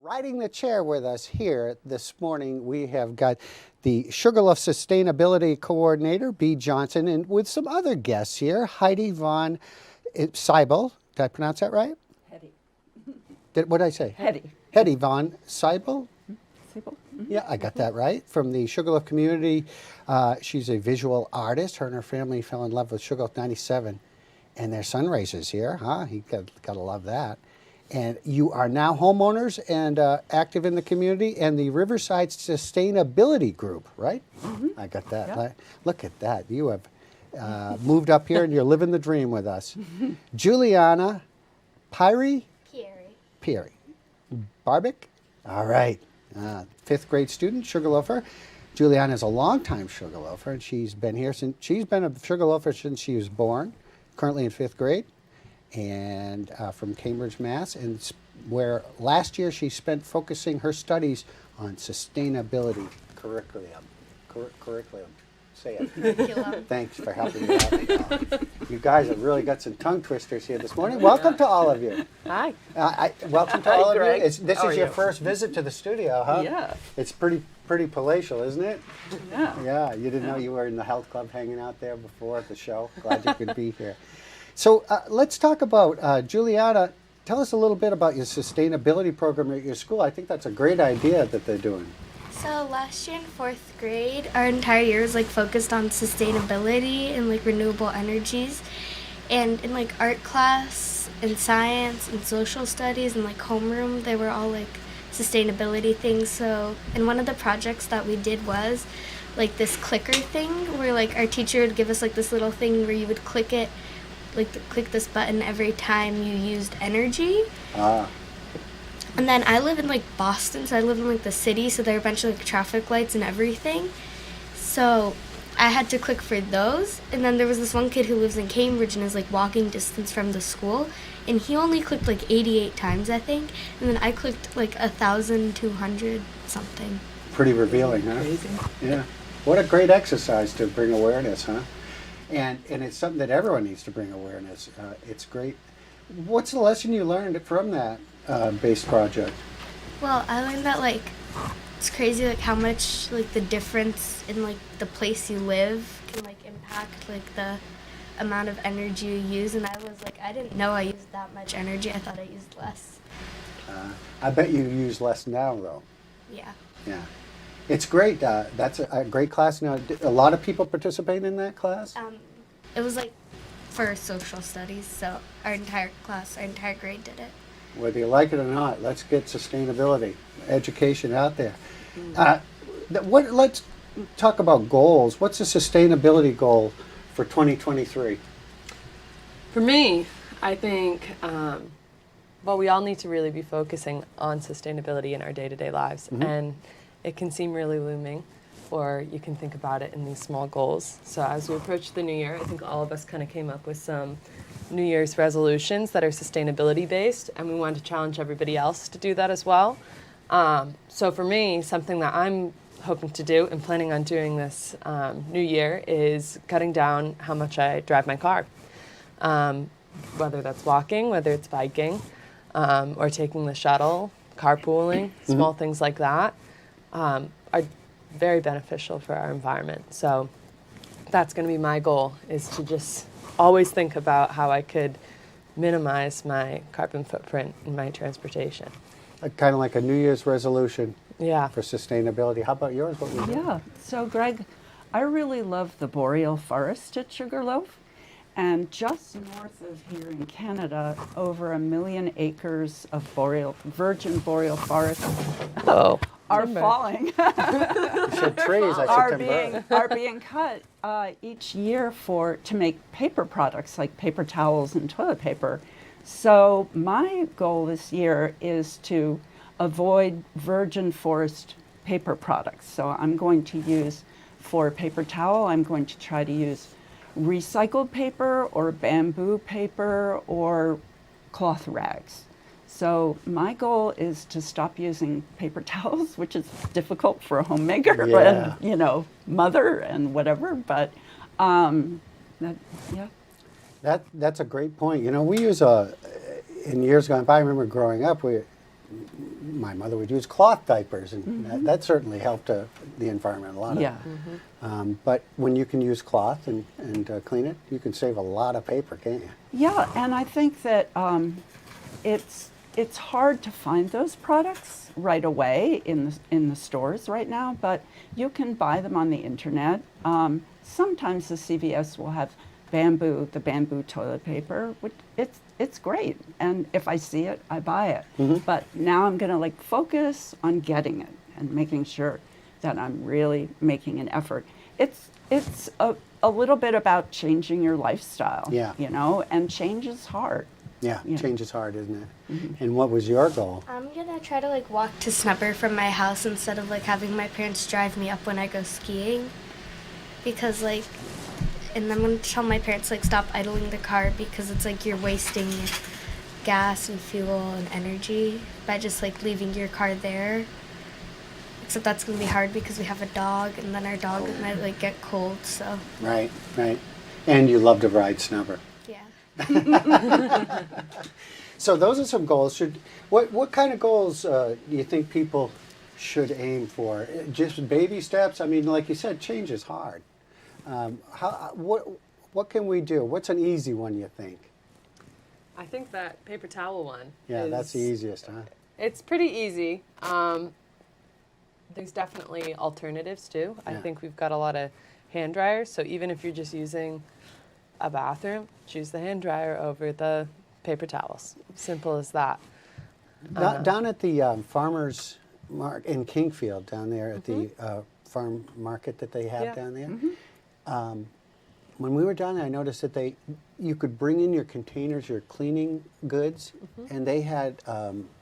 Riding the chair with us here this morning, we have got the Sugarloaf Sustainability Coordinator, Bea Johnson, and with some other guests here, Heidi von Seibel. Did I pronounce that right? Hetty. What did I say? Hetty. Hetty von Seibel? Seibel? Yeah, I got that right. From the Sugarloaf community. She's a visual artist. Her and her family fell in love with Sugarloaf 97 and their sunraisers here. Huh? You got to love that. And you are now homeowners and active in the community and the Riverside Sustainability Group, right? I got that. Yep. Look at that. You have moved up here and you're living the dream with us. Juliana Pieri? Pieri. Barbic? All right. Fifth grade student, Sugarloafer. Juliana is a longtime Sugarloafer, and she's been here since, she's been a Sugarloafer since she was born, currently in fifth grade, and from Cambridge, Mass, and where last year she spent focusing her studies on sustainability curriculum. Curriculum. Say it. Curriculum. Thanks for helping me out. You guys have really got some tongue twisters here this morning. Welcome to all of you. Hi. Welcome to all of you. Greg. This How is are your you? first visit to the studio, huh? Yeah. It's pretty palatial, isn't it? Yeah. Yeah, you didn't know you were in the health club hanging out there before at the show. Glad you could be here. So let's talk about, Juliana, tell us a little bit about your sustainability program at your school. I think that's a great idea that they're doing. So last year in fourth grade, our entire year was focused on sustainability and renewable energies. And in art class and science and social studies and homeroom, they were all sustainability things. So, and one of the projects that we did was this clicker thing where our teacher would give us this little thing where you would click it, click this button every time you used energy. And then I live in Boston, so I live in the city, so there are a bunch of traffic lights and everything. So I had to click for those, and then there was this one kid who lives in Cambridge and is walking distance from the school, and he only clicked 88 times, I think, and then I clicked 1,200 something. Pretty revealing, huh? Crazy. Yeah. What a great exercise to bring awareness, huh? And it's something that everyone needs to bring awareness. It's great. What's the lesson you learned from that base project? Well, I learned that it's crazy how much the difference in the place you live can impact the amount of energy you use, and I was I didn't know I used that much energy. I thought I used less. I bet you use less now, though. Yeah. Yeah. It's great. That's a great class. Now, a lot of people participate in that class? It was for social studies, so our entire class, our entire grade did it. Whether you like it or not, let's get sustainability, education out there. Let's talk about goals. What's the sustainability goal for 2023? For me, I think, we all need to really be focusing on sustainability in our day-to-day lives. And it can seem really looming, or you can think about it in these small goals. So as we approach the new year, I think all of us kind of came up with some New Year's resolutions that are sustainability based, and we want to challenge everybody else to do that as well. So for me, something that I'm hoping to do and planning on doing this new year is cutting down how much I drive my car. Whether that's walking, whether it's biking, or taking the shuttle, carpooling, small things like that are very beneficial for our environment. So that's going to be my goal, is to just always think about how I could minimize my carbon footprint in my transportation. Kind of like a New Year's resolution Yeah. for sustainability. How about yours? What was it? Yeah, so Greg, I really love the boreal forest at Sugarloaf. And just north of here in Canada, over 1 million acres of virgin boreal forest Oh. are falling, You said trees. I said timber. are being cut each year to make paper products like paper towels and toilet paper. So my goal this year is to avoid virgin forest paper products. So I'm going to use, for paper towel, I'm going to try to use recycled paper or bamboo paper or cloth rags. So my goal is to stop using paper towels, which is difficult for a homemaker Yeah. and, mother and whatever, but yeah. That's a great point. We use in years gone by, I remember growing up, my mother would use cloth diapers, and that certainly helped the environment a lot. Yeah. But when you can use cloth and clean it, you can save a lot of paper, can't you? Yeah, and I think that it's hard to find those products right away in the stores right now, but you can buy them on the internet. Sometimes the CVS will have the bamboo toilet paper, which it's great, and if I see it, I buy it. But now I'm going to like focus on getting it and making sure that I'm really making an effort. It's a little bit about changing your lifestyle, Yeah. you know, and change is hard. Yeah, Yeah. change is hard, isn't it? And what was your goal? I'm gonna try to like walk to Snubber from my house instead of like having my parents drive me up when I go skiing, because like, and I'm gonna tell my parents like stop idling the car because it's like you're wasting gas and fuel and energy by just like leaving your car there. Except that's gonna be hard because we have a dog, and then our dog might like get cold. So Right, right. And you love to ride Snubber. yeah. So those are some goals. What kind of goals do you think people should aim for? Just baby steps? I mean, like you said, change is hard. What can we do? What's an easy one, you think? I think that paper towel one. Yeah, that's the easiest, huh? It's pretty easy. There's definitely alternatives too. I Yeah. think we've got a lot of hand dryers, so even if you're just using a bathroom, choose the hand dryer over the paper towels. Simple as that. Down at the farmers market in Kingfield, down there at the farm market that they have Yeah. down there. When we were down there, I noticed that you could bring in your containers, your cleaning goods, and they had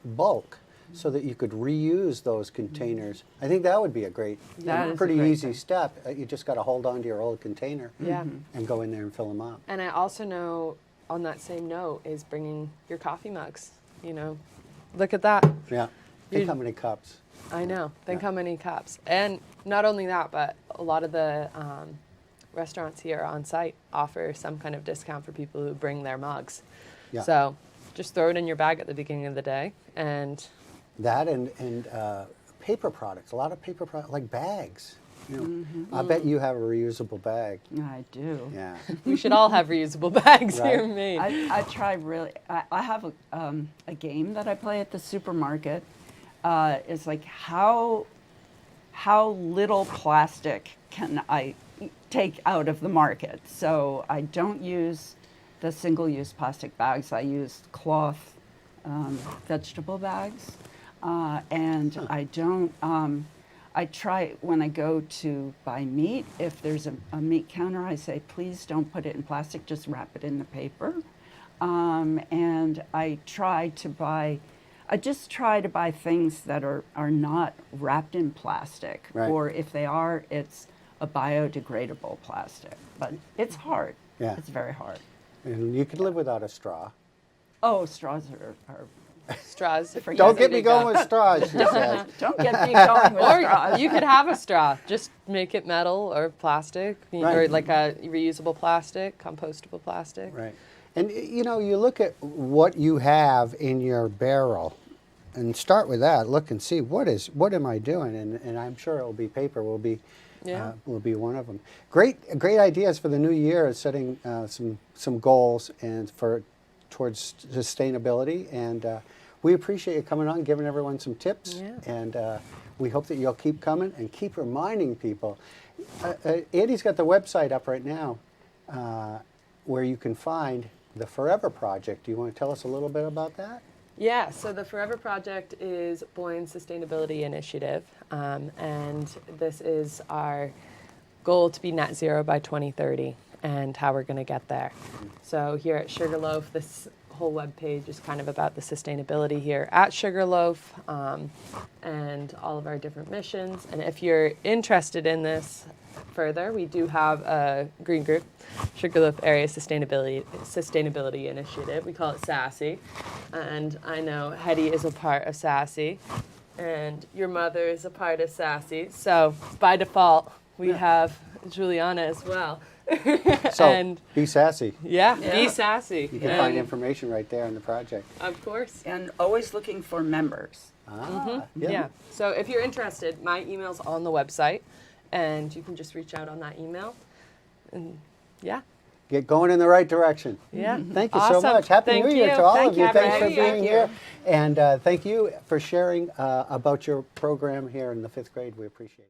bulk, so that you could reuse those containers. I think that would be a great, That is a pretty great easy thing. step. You just got to hold on to your old container Yeah. and go in there and fill them up. And I also know, on that same note, is bringing your coffee mugs. You know, look at that. Yeah. Think You- how many cups. I know. Think Yeah. how many cups. And not only that, but a lot of the restaurants here on site offer some kind of discount for people who bring their mugs. Yeah. So just throw it in your bag at the beginning of the day, and That and paper products. A lot of paper products, like bags. You know, I bet you have a reusable bag. I do. Yeah. we should all have reusable bags Right. here made. I try really. I have a game that I play at the supermarket. It's like how little plastic can I take out of the market? So I don't use the single-use plastic bags. I use cloth vegetable bags, and I don't. I try when I go to buy meat, if there's a meat counter, I say, please don't put it in plastic, just wrap it in the paper. And I just try to buy things that are not wrapped in plastic, Right. or if they are, it's a biodegradable plastic. But it's hard. Yeah. It's very hard. And you could live without a straw. Oh, straws are Straws. Don't get me Easy to go. going with straws, she says. don't get me going with Or straws. you could have a straw. Just make it metal or plastic, or Right. like a reusable plastic, compostable plastic. Right. And you know, you look at what you have in your barrel and start with that. Look and see what am I doing? And I'm sure it'll be paper will be will be one of them. Great ideas for the new year, setting some goals and towards sustainability, and we appreciate you coming on, giving everyone some tips, Yeah. and we hope that you'll keep coming and keep reminding people. Andy's got the website up right now where you can find the Forever Project. Do you want to tell us a little bit about that? Yeah, so the Forever Project is Boyne's sustainability initiative, and this is our goal to be net zero by 2030 and how we're going to get there. So here at Sugarloaf, this whole webpage is kind of about the sustainability here at Sugarloaf, and all of our different missions. And if you're interested in this further, we do have a green group, Sugarloaf Area Sustainability Initiative. We call it SASSY, and I know Hetty is a part of SASSY, and your mother is a part of SASSY. So by default, we have Juliana as well. So And be sassy. yeah, be Yeah. sassy. You can And, find information right there on the project. Of course. And always looking for members. Ah, Yeah. So if you're interested, my email's on the website, and you can just reach out on that email. And yeah. Get going in the right direction. Yeah. Thank you Awesome. so much. Happy Thank New Year you. to all Thank of you. you. Thanks for Happy New being Year. here. And thank you for sharing about your program here in the 5th grade. We appreciate it.